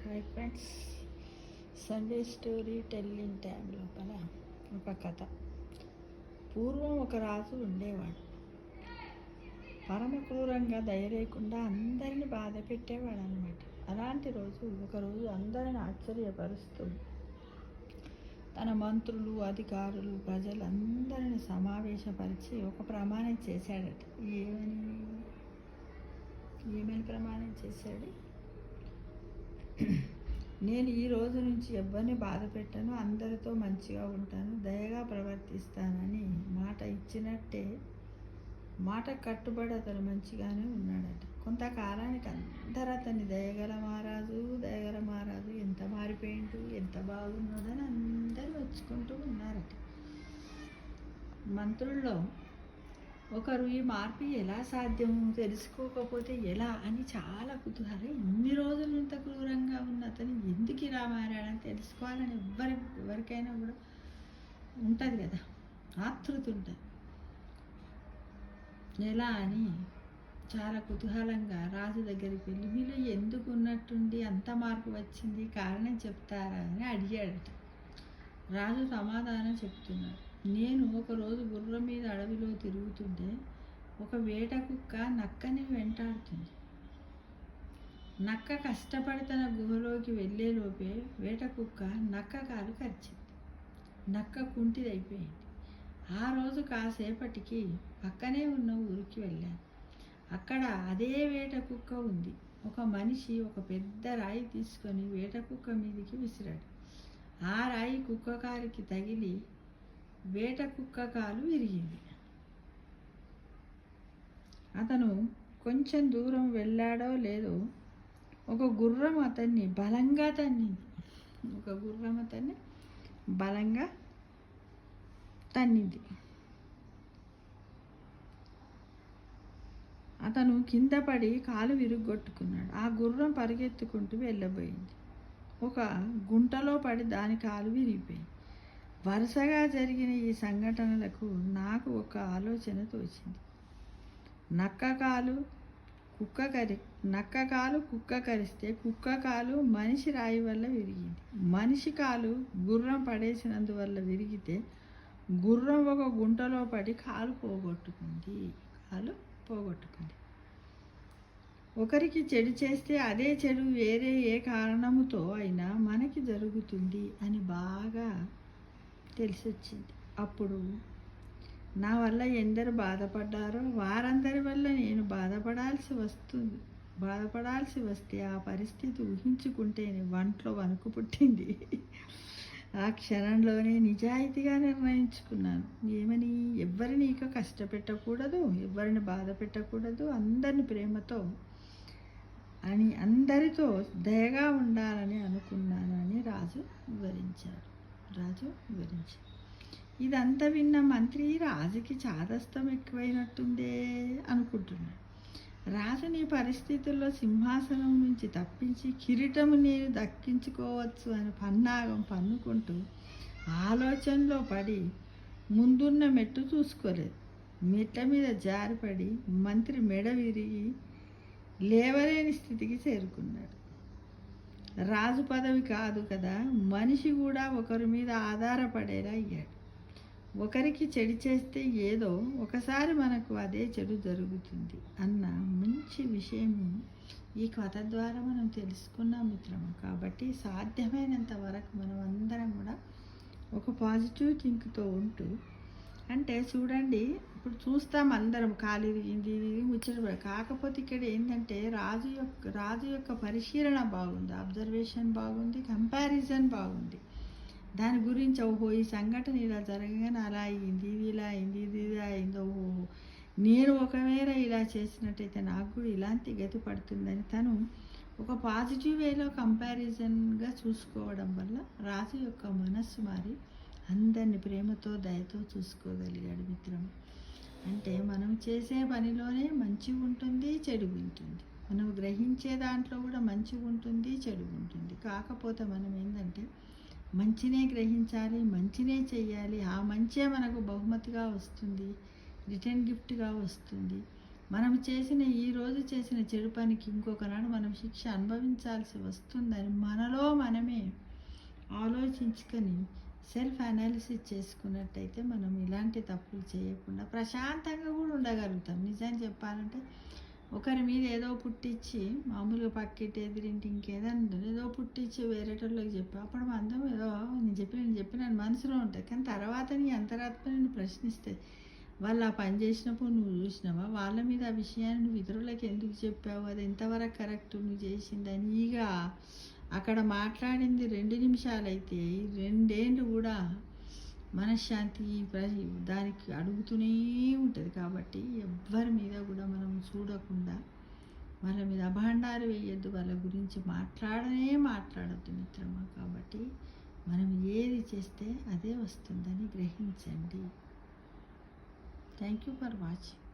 Hi friends, Sunday story telling time లోపల ఒక కథ. పూర్వం ఒక రాజు ఉండేవాడు. పరమ క్రూరంగా దయ లేకుండా అందరిని బాధ పెట్టేవాడు అనమాట. అలాంటి ఒకరోజు అందరిని ఆశ్చర్యపరుస్తూ తన మంత్రులు, అధికారులు, ప్రజలందరిని సమావేశపరిచి ఒక ప్రమాణం చేశాడట. ఏమని ప్రమాణం చేశాడు? నేను ఈ రోజు నుంచి ఎవరిని బాధ పెట్టను, అందరితో మంచిగా ఉంటాను, దయగా ప్రవర్తిస్తానని మాట ఇచ్చినట్టే మాట కట్టుబడి అతను మంచిగానే ఉన్నాడట. కొంతకాలానికి అందరూ అతన్ని దయగల మహారాజు ఎంత మారిపోయిండు, ఎంత బాగున్నాడని అందరూ వచ్చుకుంటూ ఉన్నారట. మంత్రుల్లో ఒకరు ఈ మార్పు ఎలా సాధ్యము, తెలుసుకోకపోతే ఎలా అని చాలా కుతూహలం. ఇన్ని రోజులు ఇంత క్రూరంగా ఉన్న అతను ఎందుకు ఇలా మారాడని తెలుసుకోవాలని ఎవరికైనా కూడా ఉంటుంది కదా, ఆతృత ఉంటుంది. ఎలా అని చాలా కుతూహలంగా రాజు దగ్గరికి వెళ్ళి, మీలో ఎందుకు ఉన్నట్టుండి అంత మార్పు వచ్చింది, కారణం చెప్తారా అని అడిగాడట. రాజు సమాధానం చెప్తున్నాడు. నేను ఒకరోజు గుర్రం మీద అడవిలో తిరుగుతుంటే ఒక వేట కుక్క నక్కని వెంటాడుతుంది. నక్క కష్టపడి తన గుహలోకి వెళ్ళేలోపే వేట కుక్క నక్క కాలు కరిచింది. నక్క కుంటిదైపోయింది. ఆ రోజు కాసేపటికి పక్కనే ఉన్న ఊరికి వెళ్ళాను. అక్కడ అదే వేట కుక్క ఉంది. ఒక మనిషి ఒక పెద్ద రాయి తీసుకొని వేట కుక్క మీదకి విసిరాడు. ఆ రాయి కుక్క కాలికి తగిలి వేట కుక్క కాలు విరిగింది. అతను కొంచెం దూరం వెళ్ళాడో లేదో ఒక గుర్రం అతన్ని బలంగా తన్నింది. అతను కింద పడి కాలు విరుగ్గొట్టుకున్నాడు. ఆ గుర్రం పరిగెత్తుకుంటూ వెళ్ళబోయింది. ఒక గుంటలో పడి దాని కాలు విరిగిపోయింది. వరుసగా జరిగిన ఈ సంఘటనలకు నాకు ఒక ఆలోచన తోచింది. నక్క కాలు కుక్క కరిస్తే కుక్క కాలు మనిషి రాయి వల్ల విరిగింది. మనిషి కాలు గుర్రం పడేసినందువల్ల విరిగితే గుర్రం ఒక గుంటలో పడి కాలు పోగొట్టుకుంది. ఒకరికి చెడు చేస్తే అదే చెడు వేరే ఏ కారణముతో అయినా మనకి జరుగుతుంది అని బాగా తెలిసొచ్చింది. అప్పుడు నా వల్ల ఎందరు బాధపడ్డారో వారందరి వల్ల నేను బాధపడాల్సి వస్తే ఆ పరిస్థితి ఊహించుకుంటేనే వంట్లో వణుకు పుట్టింది. ఆ క్షణంలోనే నిజాయితీగా నిర్ణయించుకున్నాను. ఏమని? ఎవరిని ఇక కష్టపెట్టకూడదు, ఎవరిని బాధ పెట్టకూడదు, అందరిని ప్రేమతో అని అందరితో దయగా ఉండాలని అనుకున్నానని రాజు వివరించాడు. ఇదంతా విన్న మంత్రి రాజుకి చాదస్తం ఎక్కువైనట్టుందే అనుకుంటున్నాడు. రాజు నీ పరిస్థితుల్లో సింహాసనం నుంచి తప్పించి కిరీటము నేను దక్కించుకోవచ్చు అని పన్నాగం పన్నుకుంటూ ఆలోచనలో పడి ముందున్న మెట్టు చూసుకోలేదు. మెట్ల మీద జారిపడి మంత్రి మెడ విరిగి లేవలేని స్థితికి చేరుకున్నాడు. రాజు పదవి కాదు కదా, మనిషి కూడా ఒకరి మీద ఆధారపడేలా అయ్యాడు. ఒకరికి చెడు చేస్తే ఏదో ఒకసారి మనకు అదే చెడు జరుగుతుంది అన్న మంచి విషయం ఈ కథ ద్వారా మనం తెలుసుకున్నాం మిత్రము. కాబట్టి సాధ్యమైనంత వరకు మనం అందరం కూడా ఒక పాజిటివ్ థింక్తో ఉంటూ, అంటే చూడండి, ఇప్పుడు చూస్తాం అందరం కాలు ఇరిగింది ముచ్చట. కాకపోతే ఇక్కడ ఏంటంటే రాజు యొక్క పరిశీలన బాగుంది, అబ్జర్వేషన్ బాగుంది, కంపారిజన్ బాగుంది. దాని గురించి ఓహో ఈ సంఘటన ఇలా జరగగానే అలా అయింది, ఇది ఇలా అయింది, ఇది ఇలా అయింది, ఓహో నేను ఒకవేళ ఇలా చేసినట్టయితే నాకు కూడా ఇలాంటి గతి పడుతుందని తను ఒక పాజిటివ్ వేలో కంపారిజన్గా చూసుకోవడం వల్ల రాజు యొక్క మనస్సు మారి అందరిని ప్రేమతో దయతో చూసుకోగలిగాడు మిత్రం. అంటే మనం చేసే పనిలోనే మంచి ఉంటుంది, చెడు ఉంటుంది. మనం గ్రహించే దాంట్లో కూడా మంచి ఉంటుంది, చెడు ఉంటుంది. కాకపోతే మనం ఏంటంటే మంచినే గ్రహించాలి, మంచినే చెయ్యాలి. ఆ మంచే మనకు బహుమతిగా వస్తుంది, రిటర్న్ గిఫ్ట్గా వస్తుంది. మనం చేసిన ఈరోజు చేసిన చెడు పనికి ఇంకొకనాడు మనం శిక్ష అనుభవించాల్సి వస్తుందని మనలో మనమే ఆలోచించుకొని సెల్ఫ్ అనాలిసిస్ చేసుకున్నట్టయితే మనం ఇలాంటి తప్పులు చేయకుండా ప్రశాంతంగా కూడా ఉండగలుగుతాం. నిజం చెప్పాలంటే ఒకరి మీద ఏదో పుట్టించి మామూలుగా పక్కింటి ఎదిరింటి ఇంకేదన్నా ఏదో పుట్టించి వేరేటోళ్ళకి చెప్పి అప్పుడు అందం ఏదో నేను చెప్పిన మనసులో ఉంటుంది. కానీ తర్వాత నీ అంతరాత్మ నిన్ను ప్రశ్నిస్తుంది. వాళ్ళు ఆ పని చేసినప్పుడు నువ్వు చూసినావా, వాళ్ళ మీద ఆ విషయాన్ని నువ్వు ఇతరులకు ఎందుకు చెప్పావు, అది ఎంతవరకు కరెక్ట్ నువ్వు చేసిందని. ఇక అక్కడ మాట్లాడింది 2 నిమిషాలైతే 2 ఏళ్ళు కూడా మనశ్శాంతి దానికి అడుగుతూనే ఉంటుంది. కాబట్టి ఎవ్వరి మీద కూడా మనం చూడకుండా వాళ్ళ మీద అభాండాలు వేయొద్దు, వాళ్ళ గురించి మాట్లాడద్దు మిత్రమా. కాబట్టి మనం ఏది చేస్తే అదే వస్తుందని గ్రహించండి. Thank you for watching.